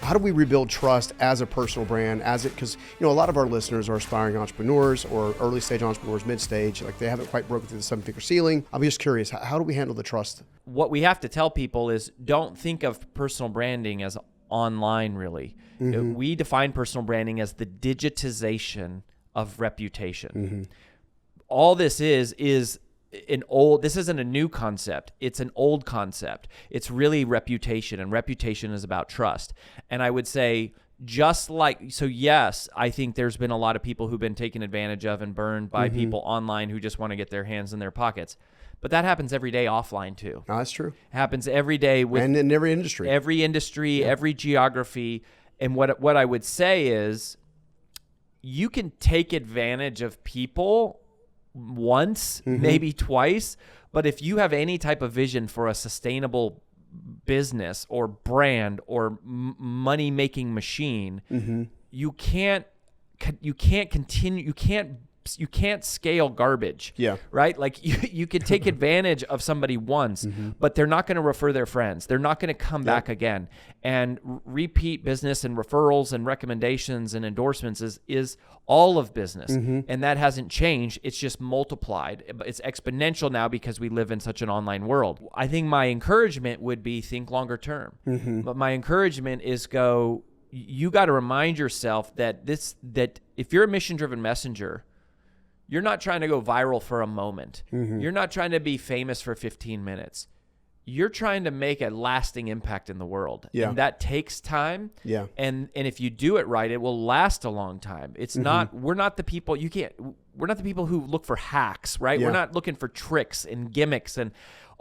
how do we rebuild trust as a personal brand, because a lot of our listeners are aspiring entrepreneurs or early stage entrepreneurs, mid stage, like they haven't quite broken through the 7-figure ceiling. I'm just curious, how do we handle the trust? What we have to tell people is don't think of personal branding as online, really. We define personal branding as the digitization of reputation. All this is this isn't a new concept. It's an old concept. It's really reputation, and reputation is about trust. And I would say yes, I think there's been a lot of people who've been taken advantage of and burned by people online who just want to get their hands in their pockets. But that happens every day offline too. No, that's true. It happens every day and in every industry. Every geography. And what I would say is you can take advantage of people once, maybe twice, but if you have any type of vision for a sustainable business or brand or money-making machine, you can't scale garbage. Yeah. Right? Like you can take advantage of somebody once, but they're not going to refer their friends. They're not going to come back again. And repeat business and referrals and recommendations and endorsements is all of business. And that hasn't changed. It's just multiplied. It's exponential now because we live in such an online world. I think my encouragement would be think longer term. But my encouragement is you got to remind yourself that if you're a mission-driven messenger, you're not trying to go viral for a moment. You're not trying to be famous for 15 minutes. You're trying to make a lasting impact in the world. Yeah. And that takes time. Yeah. And if you do it right, it will last a long time. It's not, we're not the people who look for hacks, right? Yeah. We're not looking for tricks and gimmicks and,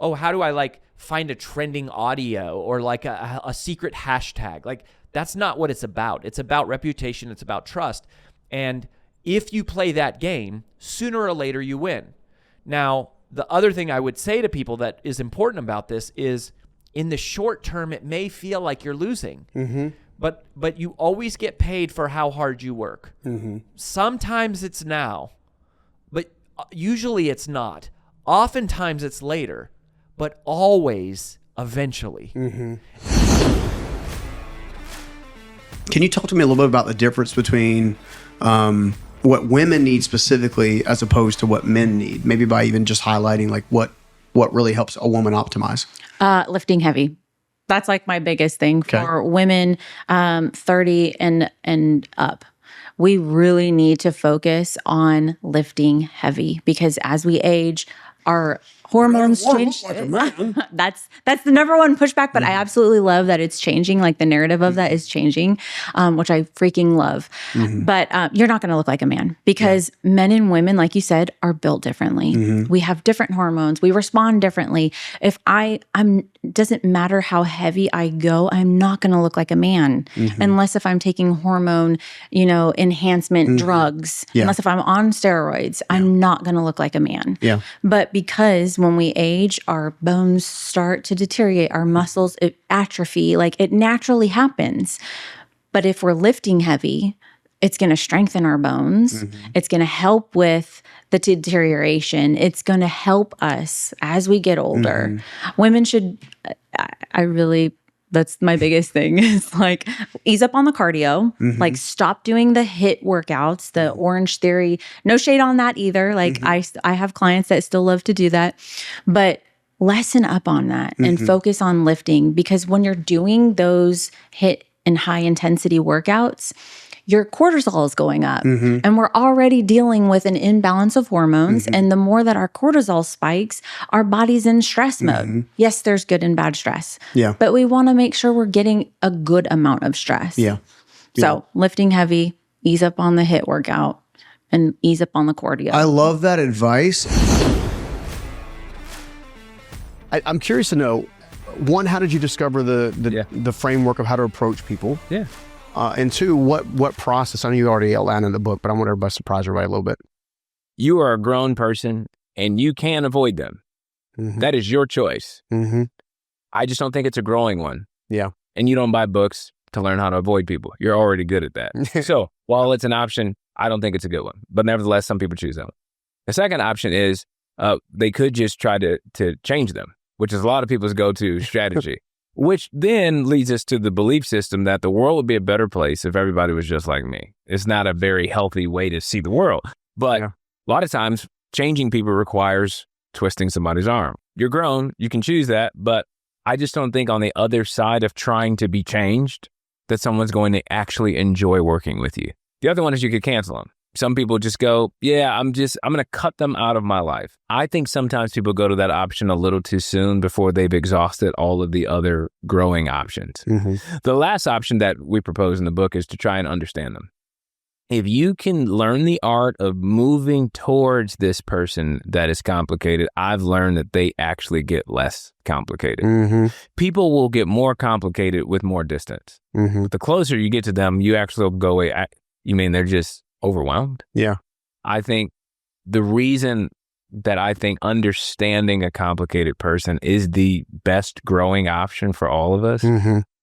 how do I find a trending audio or a secret hashtag? That's not what it's about. It's about reputation. It's about trust. And if you play that game, sooner or later you win. Now, the other thing I would say to people that is important about this is in the short term, it may feel like you're losing, but you always get paid for how hard you work. Sometimes it's now, but usually it's not. Oftentimes it's later, but always eventually. Can you talk to me a little bit about the difference between what women need specifically as opposed to what men need? Maybe by even just highlighting what really helps a woman optimize. Lifting heavy. That's my biggest thing for women 30 and up. We really need to focus on lifting heavy because as we age, our hormones change. That's the number one pushback, but I absolutely love that it's changing. The narrative of that is changing, which I freaking love. But you're not going to look like a man because men and women, like you said, are built differently. We have different hormones. We respond differently. If doesn't matter how heavy I go, I'm not going to look like a man unless if I'm taking hormone, enhancement drugs. Unless if I'm on steroids, I'm not going to look like a man. Yeah. But because when we age, our bones start to deteriorate, our muscles atrophy, it naturally happens. But if we're lifting heavy, it's going to strengthen our bones. It's going to help with the deterioration. It's going to help us as we get older. Women should, that's my biggest thing is ease up on the cardio, stop doing the HIIT workouts, the Orange Theory, no shade on that either. I have clients that still love to do that, but lessen up on that and focus on lifting because when you're doing those HIIT and high intensity workouts, your cortisol is going up and we're already dealing with an imbalance of hormones. And the more that our cortisol spikes, our body's in stress mode. Yes, there's good and bad stress, but we want to make sure we're getting a good amount of stress. So lifting heavy, ease up on the HIIT workout and ease up on the cardio. I love that advice. I'm curious to know, one, how did you discover the framework of how to approach people? Yeah. And two, what process? I know you already outlined in the book, but I want everybody to surprise everybody a little bit. You are a grown person and you can avoid them. That is your choice. I just don't think it's a growing one. Yeah. And you don't buy books to learn how to avoid people. You're already good at that. So while it's an option, I don't think it's a good one. But nevertheless, some people choose that one. The second option is they could just try to change them, which is a lot of people's go-to strategy. Which then leads us to the belief system that the world would be a better place if everybody was just like me. It's not a very healthy way to see the world. But a lot of times, changing people requires twisting somebody's arm. You're grown, you can choose that, but I just don't think on the other side of trying to be changed that someone's going to actually enjoy working with you. The other one is you could cancel them. Some people just go, I'm going to cut them out of my life. I think sometimes people go to that option a little too soon before they've exhausted all of the other growing options. The last option that we propose in the book is to try and understand them. If you can learn the art of moving towards this person that is complicated, I've learned that they actually get less complicated. People will get more complicated with more distance. But the closer you get to them, you actually will go away. You mean they're just overwhelmed? Yeah. I think the reason that I think understanding a complicated person is the best growing option for all of us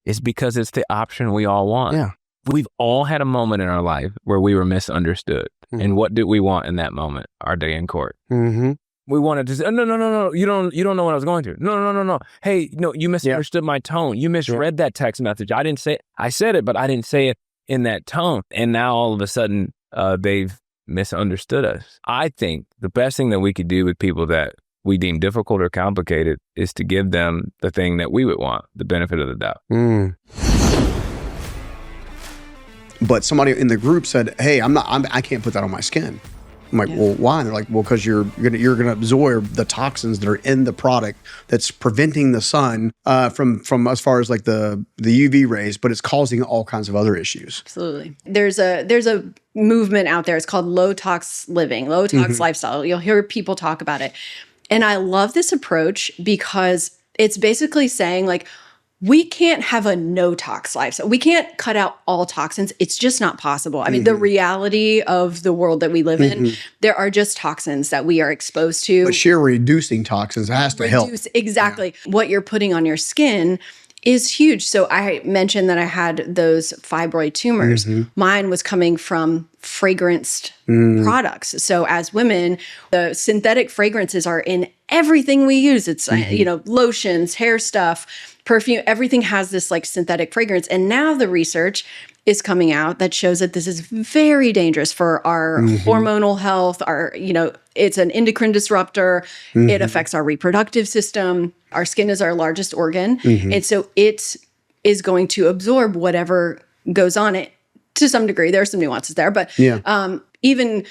is because it's the option we all want. Yeah. We've all had a moment in our life where we were misunderstood. And what did we want in that moment? Our day in court. We wanted to say, no, you don't know what I was going through. No. Hey, no, you misunderstood my tone. You misread that text message. I didn't say it. I said it, but I didn't say it in that tone. And now all of a sudden, they've misunderstood us. I think the best thing that we could do with people that we deem difficult or complicated is to give them the thing that we would want, the benefit of the doubt. But somebody in the group said, "Hey, I can't put that on my skin." I'm like, "Well, why?" And they're like, "Well, because you're gonna absorb the toxins that are in the product that's preventing the sun from as far as like the UV rays, but it's causing all kinds of other issues." Absolutely. There's a movement out there. It's called low tox living, low tox lifestyle. You'll hear people talk about it. And I love this approach because it's basically saying like, we can't have a no tox lifestyle. We can't cut out all toxins. It's just not possible. I mean, the reality of the world that we live in, there are just toxins that we are exposed to. But sheer reducing toxins has to help. Exactly. Yeah. What you're putting on your skin is huge. So I mentioned that I had those fibroid tumors. Mine was coming from fragranced products. So as women, the synthetic fragrances are in everything we use. It's, lotions, hair stuff, perfume, everything has this like synthetic fragrance. And now the research is coming out that shows that this is very dangerous for our hormonal health, it's an endocrine disruptor. It affects our reproductive system. Our skin is our largest organ. And so it is going to absorb whatever goes on it to some degree. There are some nuances there, but even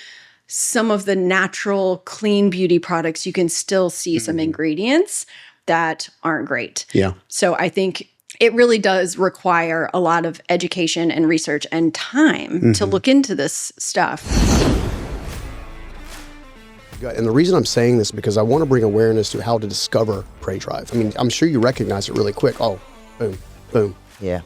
some of the natural clean beauty products, you can still see some ingredients that aren't great. Yeah. So I think it really does require a lot of education and research and time to look into this stuff. And the reason I'm saying this is because I want to bring awareness to how to discover Prey Drive. I mean, I'm sure you recognize it really quick. Oh, boom, boom. Yeah.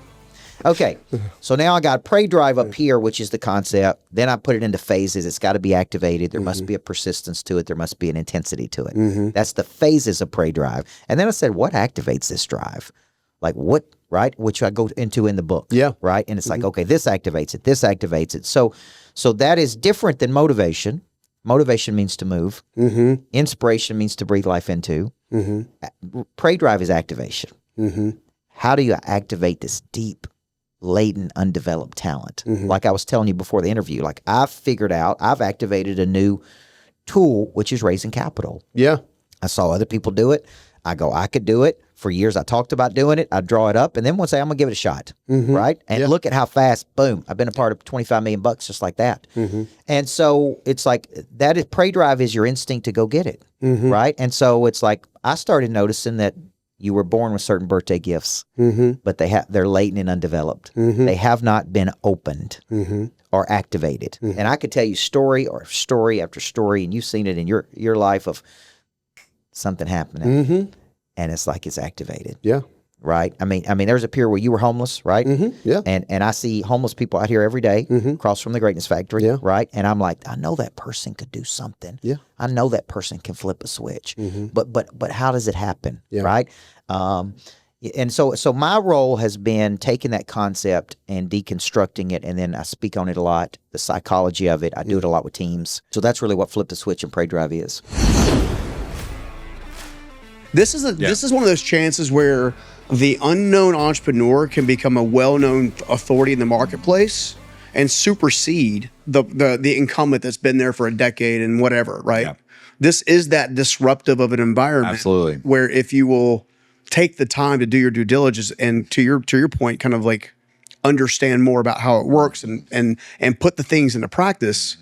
Okay. So now I got Prey Drive up here, which is the concept. Then I put it into phases. It's got to be activated. There must be a persistence to it. There must be an intensity to it. That's the phases of Prey Drive. And then I said, what activates this drive? Like what, right? Which I go into in the book. Yeah. Right? And it's like, okay, this activates it. This activates it. So that is different than motivation. Motivation means to move. Inspiration means to breathe life into. Prey Drive is activation. How do you activate this deep, latent, undeveloped talent? Like I was telling you before the interview, like I've activated a new tool, which is raising capital. Yeah. I saw other people do it. I go, I could do it. For years, I talked about doing it. I'd draw it up, and then one say, I'm going to give it a shot, right? And look at how fast, boom, I've been a part of $25 million just like that. And so it's like Prey Drive is your instinct to go get it, right? And so it's like I started noticing that you were born with certain birthday gifts, but they're latent and undeveloped. They have not been opened or activated. And I could tell you story after story, and you've seen it in your life of something happening. And it's like it's activated. Yeah. Right? I mean, there's a period where you were homeless, right? Yeah. And I see homeless people out here every day across from the Greatness Factory, right? And I'm like, I know that person could do something. Yeah. I know that person can flip a switch. But how does it happen, right? And so my role has been taking that concept and deconstructing it, and then I speak on it a lot, the psychology of it. I do it a lot with teams. So that's really what Flip the Switch and Prey Drive is. This is one of those chances where the unknown entrepreneur can become a well-known authority in the marketplace and supersede the incumbent that's been there for a decade and whatever, right? Yeah. This is that disruptive of an environment. Absolutely. Where if you will take the time to do your due diligence and to your point, kind of like understand more about how it works and put the things into practice,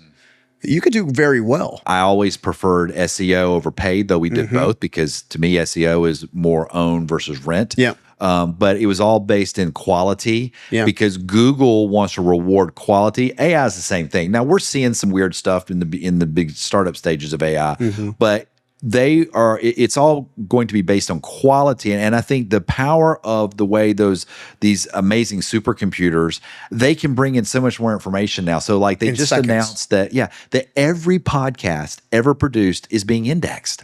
you could do very well. I always preferred SEO over paid, though we did both, because to me, SEO is more own versus rent. Yeah. But it was all based in quality because Google wants to reward quality. AI is the same thing. Now we're seeing some weird stuff in the big startup stages of AI, but it's all going to be based on quality. And I think the power of the way these amazing supercomputers, they can bring in so much more information now. So like they just announced that every podcast ever produced is being indexed.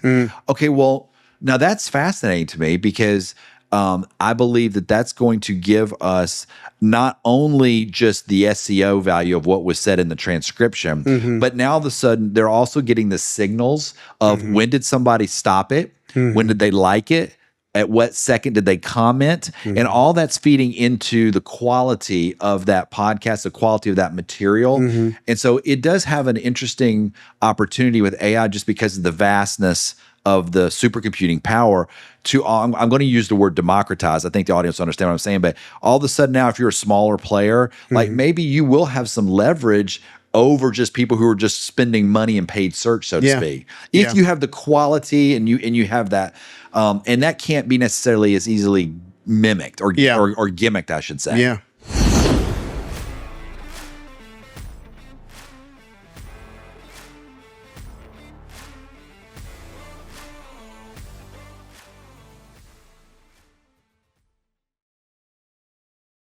Okay, well, now that's fascinating to me because I believe that that's going to give us not only just the SEO value of what was said in the transcription, but now all of a sudden they're also getting the signals of when did somebody stop it, when did they like it, at what second did they comment, and all that's feeding into the quality of that podcast, the quality of that material. And so it does have an interesting opportunity with AI just because of the vastness of the supercomputing power to, I'm going to use the word democratize. I think the audience will understand what I'm saying, but all of a sudden now, if you're a smaller player, like maybe you will have some leverage over just people who are just spending money in paid search, so to speak. If you have the quality and you have that, and that can't be necessarily as easily mimicked or gimmicked, I should say. Yeah.